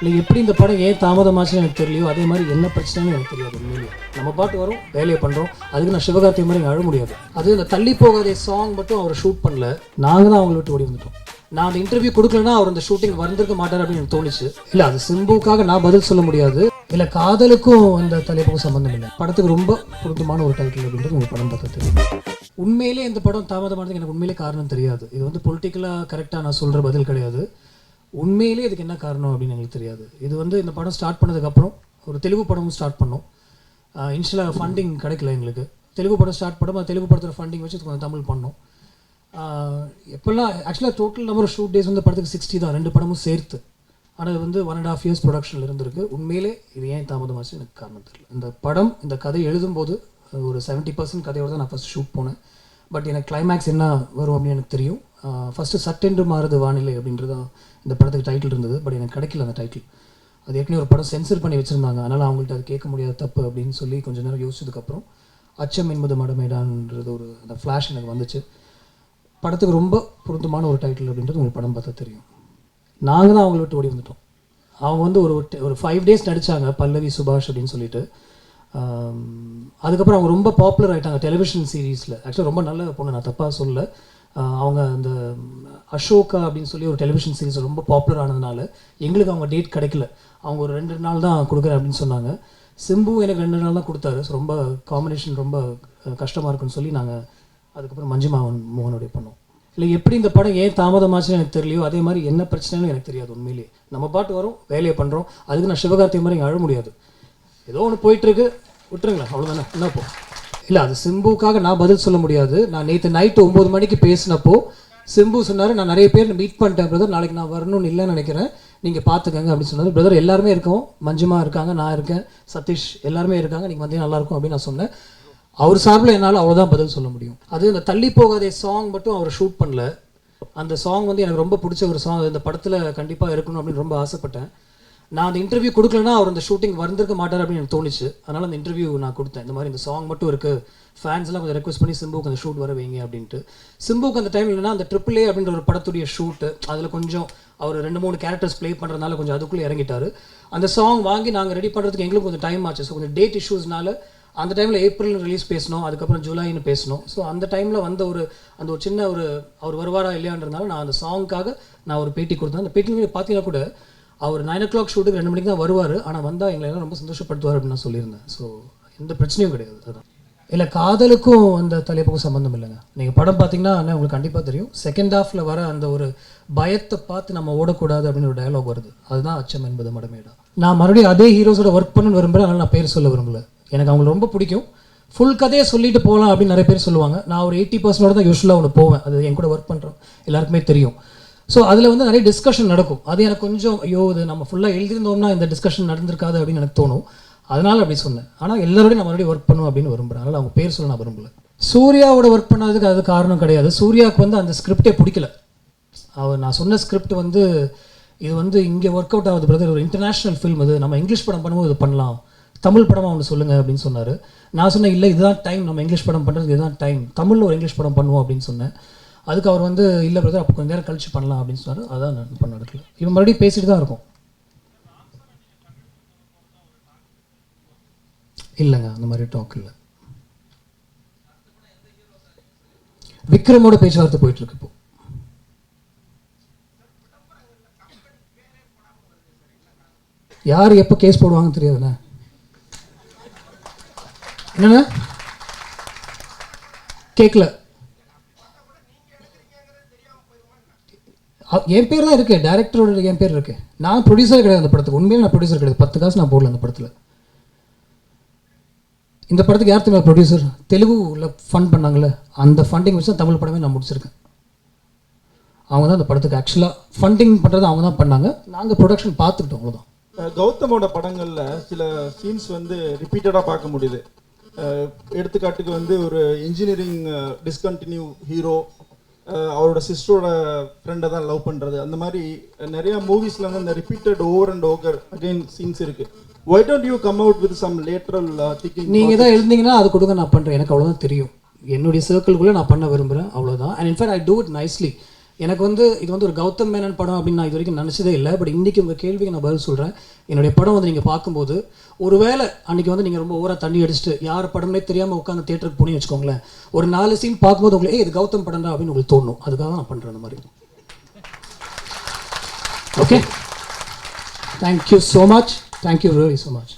இல்லை எப்படி இந்த படம் ஏன் தாமதமாச்சுன்னு எனக்கு தெரியலையோ அதே மாதிரி என்ன பிரச்சனைன்னு எனக்கு தெரியாது. உண்மையிலேயே நம்ம பாட்டு வரும், வேலையை பண்ணுறோம். அதுக்கு நான் சிவகார்த்திகை மாதிரி அழ முடியாது. அது இந்த தள்ளி போகாதே சாங் மட்டும் அவர் ஷூட் பண்ணல, நாங்கள் தான் அவங்கள விட்டு ஓடி வந்துட்டோம். நான் அந்த இன்டர்வியூ கொடுக்கலன்னா அவர் அந்த ஷூட்டிங் வந்திருக்க மாட்டார் அப்படின்னு எனக்கு தோணுச்சு. இல்லை அது சிம்புக்காக நான் பதில் சொல்ல முடியாது. இல்லை காதலுக்கும் அந்த தலைப்புக்கும் சம்மந்தம் இல்லை. படத்துக்கு ரொம்ப பொருத்தமான ஒரு டைட்டில் அப்படின்றது உங்கள் படம் பார்த்தா தெரியும். உண்மையிலே இந்த படம் தாமதமானதுக்கு எனக்கு உண்மையிலே காரணம் தெரியாது. இது வந்து பொலிட்டிக்கலாக கரெக்டாக நான் சொல்கிற பதில் கிடையாது. உண்மையிலே இதுக்கு என்ன காரணம் அப்படின்னு எங்களுக்கு தெரியாது. இது வந்து இந்த படம் ஸ்டார்ட் பண்ணதுக்கப்புறம் ஒரு தெலுங்கு படமும் ஸ்டார்ட் பண்ணோம். இன்ஷியலாக ஃபண்டிங் கிடைக்கல எங்களுக்கு. தெலுங்கு படம் ஸ்டார்ட் பண்ணோம். தெலுங்கு படத்தில் ஃபண்டிங் வச்சு கொஞ்சம் தமிழ் பண்ணோம். எப்போல்லாம் ஆக்சுவலாக total number of shoot days வந்து படத்துக்கு 60 தான், 2 படமும் சேர்த்து. ஆனால் இது வந்து 1.5 years ப்ரொடக்ஷனில் இருந்திருக்கு. உண்மையிலே இது ஏன் தாமதமாச்சு எனக்கு காரணம் தெரியல. இந்த படம் இந்த கதை எழுதும்போது ஒரு 70% கதையோடு தான் நான் ஃபஸ்ட் ஷூட் போனேன். பட் எனக்கு கிளைமேக்ஸ் என்ன வரும் அப்படின்னு எனக்கு தெரியும். ஃபஸ்ட்டு சட்டென்று மாறுது வானிலை அப்படின்றது தான் இந்த படத்துக்கு டைட்டில் இருந்தது. பட் எனக்கு கிடைக்கல அந்த டைட்டில். அது ஏற்கனவே ஒரு படம் சென்சர் பண்ணி வச்சுருந்தாங்க. அதனால் அவங்கள்ட்ட அது கேட்க முடியாத தப்பு அப்படின்னு சொல்லி கொஞ்சம் நேரம் யோசிச்சதுக்கப்புறம் அச்சம் என்பது மடமேடான்றது ஒரு அந்த ஃப்ளாஷ் எனக்கு வந்துச்சு. படத்துக்கு ரொம்ப பொருத்தமான ஒரு டைட்டில் அப்படின்றது உங்களுக்கு படம் பார்த்தா தெரியும். நாங்கள் தான் அவங்கள விட்டு ஓடி வந்துட்டோம். அவங்க வந்து ஒரு 5 days நடித்தாங்க, பல்லவி சுபாஷ் அப்படின்னு சொல்லிட்டு. அதுக்கப்புறம் அவங்க ரொம்ப பாப்புலர் ஆகிட்டாங்க டெலிவிஷன் சீரீஸில். ஆக்சுவலாக ரொம்ப நல்ல பொண்ணு, நான் தப்பாக சொல்ல. அவங்க அந்த அசோகா அப்படின்னு சொல்லி ஒரு டெலிவிஷன் சீரீஸ் ரொம்ப பாப்புலர் ஆனதுனால எங்களுக்கு அவங்க டேட் கிடைக்கல. அவங்க ஒரு 2 நாள் தான் கொடுக்குறேன் அப்படின்னு சொன்னாங்க. சிம்பு எனக்கு 2 நாள் தான் கொடுத்தாரு. ஸோ ரொம்ப காம்பினேஷன் ரொம்ப கஷ்டமாக இருக்குன்னு சொல்லி நாங்கள் அதுக்கப்புறம் மஞ்சு மோகனோடைய பண்ணோம். இல்லை எப்படி இந்த படம் ஏன் தாமதமாச்சுன்னு எனக்கு தெரியலையோ அதே மாதிரி என்ன பிரச்சனைன்னு எனக்கு தெரியாது. உண்மையிலேயே நம்ம பாட்டு வரும், வேலையை பண்ணுறோம். அதுக்கு நான் சிவகார்த்திகை மாதிரி அழ முடியாது. ஏதோ ஒன்று போயிட்டுருக்கு, விட்டுருங்களேன், அவ்வளோதானே. என்னப்போ இல்லை அது சிம்புக்காக நான் பதில் சொல்ல முடியாது. நான் நேற்று நைட்டு 9 மணிக்கு பேசினப்போ சிம்பு சொன்னார், நான் நிறைய பேர் மீட் பண்ணிட்டேன் பிரதர், நாளைக்கு நான் வரணும்னு இல்லைன்னு நினைக்கிறேன், நீங்கள் பார்த்துக்கங்க அப்படின்னு சொன்னார். பிரதர் எல்லாருமே இருக்கோம், மஞ்சுமா இருக்காங்க, நான் இருக்கேன், சதீஷ் எல்லாருமே இருக்காங்க, நீங்கள் வந்தீங்கன்னா நல்லாயிருக்கும் அப்படின்னு நான் சொன்னேன். அவர் சார்பில் என்னால் அவ்வளோதான் பதில் சொல்ல முடியும். அது இந்த தள்ளி போகாதே சாங் மட்டும் அவர் ஷூட் பண்ணல. அந்த சாங் வந்து எனக்கு ரொம்ப பிடிச்ச ஒரு சாங். இந்த படத்தில் கண்டிப்பாக இருக்கணும் அப்படின்னு ரொம்ப ஆசைப்பட்டேன். நான் அந்த இன்டர்வியூ கொடுக்கலன்னா அவர் அந்த ஷூட்டிங் வந்திருக்க மாட்டார் அப்படின்னு எனக்கு தோணுச்சு. அதனால் அந்த இன்டர்வியூ நான் கொடுத்தேன். இந்த மாதிரி இந்த சாங் மட்டும் இருக்குது, ஃபேன்ஸ் எல்லாம் கொஞ்சம் ரெக்வஸ்ட் பண்ணி சிம்புக்கு அந்த ஷூட் வர வைங்க அப்படின்ட்டு. சிம்புக்கு அந்த டைம் இல்லைன்னா அந்த AAA அப்படின்ற ஒரு படத்துடைய ஷூட்டு, அதில் கொஞ்சம் அவர் 2-3 கேரக்டர்ஸ் ப்ளே பண்ணுறதுனால கொஞ்சம் அதுக்குள்ளே இறங்கிட்டார். அந்த சாங் வாங்கி நாங்கள் ரெடி பண்ணுறதுக்கு எங்களுக்கு கொஞ்சம் டைம் ஆச்சு. ஸோ கொஞ்சம் டேட் இஷ்யூஸ்னால அந்த டைமில் ஏப்ரல் ரிலீஸ் பேசணும், அதுக்கப்புறம் ஜூலைன்னு பேசணும். ஸோ அந்த டைமில் வந்த அந்த ஒரு சின்ன அவர் வருவாரா இல்லையான்றதுனால நான் அந்த சாங்க்காக நான் ஒரு பேட்டி கொடுத்தேன். அந்த பேட்டியில் பார்த்தீங்கன்னா கூட அவர் 9 o'clock ஷூட்டுக்கு 2 மணிக்கு தான் வருவார். ஆனால் வந்தால் எங்களை எல்லாம் ரொம்ப சந்தோஷப்படுத்துவார் அப்படின்னு நான் சொல்லியிருந்தேன். ஸோ எந்த பிரச்சனையும் கிடையாது. அதுதான். இல்லை காதலுக்கும் அந்த தலைப்புக்கும் சம்மந்தம் இல்லைங்க. நீங்கள் படம் பார்த்தீங்கன்னா உங்களுக்கு கண்டிப்பாக தெரியும். செகண்ட் ஹாஃபில் வர அந்த ஒரு பயத்தை பார்த்து நம்ம ஓடக்கூடாது அப்படின்னு ஒரு டயலாக் வருது. அதுதான் அச்சம் என்பது மடமேடா. நான் மறுபடியும் அதே ஹீரோஸோட ஒர்க் பண்ணணும்னு விரும்புகிறேன். அதனால் நான் பேர் சொல்ல விரும்பல. எனக்கு அவங்களை ரொம்ப பிடிக்கும். ஃபுல் கதையை சொல்லிட்டு போகலாம் அப்படின்னு நிறைய பேர் சொல்லுவாங்க. நான் ஒரு 80% தான் யூஸ்வலாக ஒன்று போவேன். அது என் கூட ஒர்க் பண்ணுறோம் எல்லாருக்குமே தெரியும். ஸோ அதில் வந்து நிறைய டிஸ்கஷன் நடக்கும். அது எனக்கு கொஞ்சம் ஐயோ இது நம்ம ஃபுல்லாக எழுதியிருந்தோம்னா இந்த டிஸ்கஷன் நடந்திருக்காது அப்படின்னு எனக்கு தோணும். அதனால் அப்படி சொன்னேன். ஆனால் எல்லாரோடையும் நான் மறுபடியும் ஒர்க் பண்ணும் அப்படின்னு விரும்புகிறேன். அதனால் அவங்க பேர் சொல்ல நான் விரும்பல. சூர்யாவோட ஒர்க் பண்ணதுக்கு அது காரணம் கிடையாது. சூர்யாவுக்கு வந்து அந்த ஸ்கிரிப்டே பிடிக்கல. நான் சொன்ன ஸ்கிரிப்ட் வந்து இது வந்து இங்கே ஒர்க் அவுட் ஆகுது பிரதர், ஒரு இன்டர்நேஷ்னல் ஃபில்ம், இது நம்ம இங்கிலீஷ் படம் பண்ணும்போது இது பண்ணலாம், தமிழ் படமாக ஒன்று சொல்லுங்கள் அப்படின்னு சொன்னார். நான் சொன்னேன் இல்லை இதுதான் டைம், நம்ம இங்கிலீஷ் படம் பண்ணுறதுக்கு இதுதான் டைம், தமிழில் ஒரு இங்கிலீஷ் படம் பண்ணுவோம் அப்படின்னு சொன்னேன். அதுக்கு அவர் வந்து இல்லை பிரதர் அப்போ கொஞ்சம் நேரம் கழிச்சு பண்ணலாம் அப்படின்னு சொன்னார். அதான் நான் பண்ண இடத்துல இவன் மறுபடியும் பேசிட்டு தான் இருக்கும். இல்லைங்க அந்த மாதிரி டாக் இல்லை. விக்ரமோட பேச்சுவார்த்தை போயிட்டு இருக்கு இப்போ. யார் எப்போ கேஸ் போடுவாங்கன்னு தெரியாதுண்ணே. என்னண்ணா கேட்கல. என் பேர் தான் இருக்குது, டேரக்டரோட என் பேர் இருக்குது. நான் ப்ரொடியூசர் கிடையாது அந்த படத்துக்கு. உண்மையிலே நான் ப்ரொடியூசர் கிடையாது. 10 காசு நான் போடல அந்த படத்தில். இந்த படத்துக்கு யார் தெரியுமா ப்ரொடியூசர்? தெலுங்குல ஃபண்ட் பண்ணாங்களே, அந்த ஃபண்டிங் வச்சு தான் தமிழ் படமே நான் முடிச்சிருக்கேன். அவங்க தான் அந்த படத்துக்கு ஆக்சுவலாக ஃபண்டிங் பண்ணுறது அவங்க தான் பண்ணாங்க. நாங்கள் ப்ரொடக்ஷன் பார்த்துக்கிட்டோம், அவ்வளோதான். கௌதமோட படங்களில் சில சீன்ஸ் வந்து ரிப்பீட்டடாக பார்க்க முடியுது. எடுத்துக்காட்டுக்கு வந்து ஒரு இன்ஜினியரிங் டிஸ்கண்டினியூ ஹீரோ அவரோட சிஸ்டரோட ஃப்ரெண்டை தான் லவ் பண்ணுறது, அந்த மாதிரி நிறையா மூவிஸில் வந்து அந்த repeated over and over again scenes இருக்குது. Why don't you come out with some lateral thinking? நீங்கள் தான் எழுந்தீங்கன்னா அது கொடுங்க, நான் பண்ணுறேன். எனக்கு அவ்வளோதான் தெரியும். என்னுடைய சர்க்கிள்குள்ளே நான் பண்ண விரும்புகிறேன், அவ்வளோதான். And in fact I do it nicely. எனக்கு வந்து இது வந்து ஒரு கௌதம் மேனன் படம் அப்படின்னு நான் இது வரைக்கும் நினச்சதே இல்லை. பட் இன்றைக்கி உங்கள் கேள்விக்கு நான் பதில் சொல்கிறேன். என்னுடைய படம் வந்து நீங்கள் பார்க்கும்போது ஒருவேளை அன்றைக்கி வந்து நீங்கள் ரொம்ப ஓவராக தண்ணி அடிச்சுட்டு யார் படமே தெரியாமல் உட்காந்து தேட்டருக்கு போனீங்கன்னு வச்சுக்கோங்களேன், ஒரு 4 சீன் பார்க்கும்போது உங்களுக்கு இது கௌதம் படம் தான் அப்படின்னு உங்களுக்கு தோணும். அதுக்காக தான் நான் பண்ணுறேன் அந்த மாதிரி. Okay, thank you so much. Thank you really so much.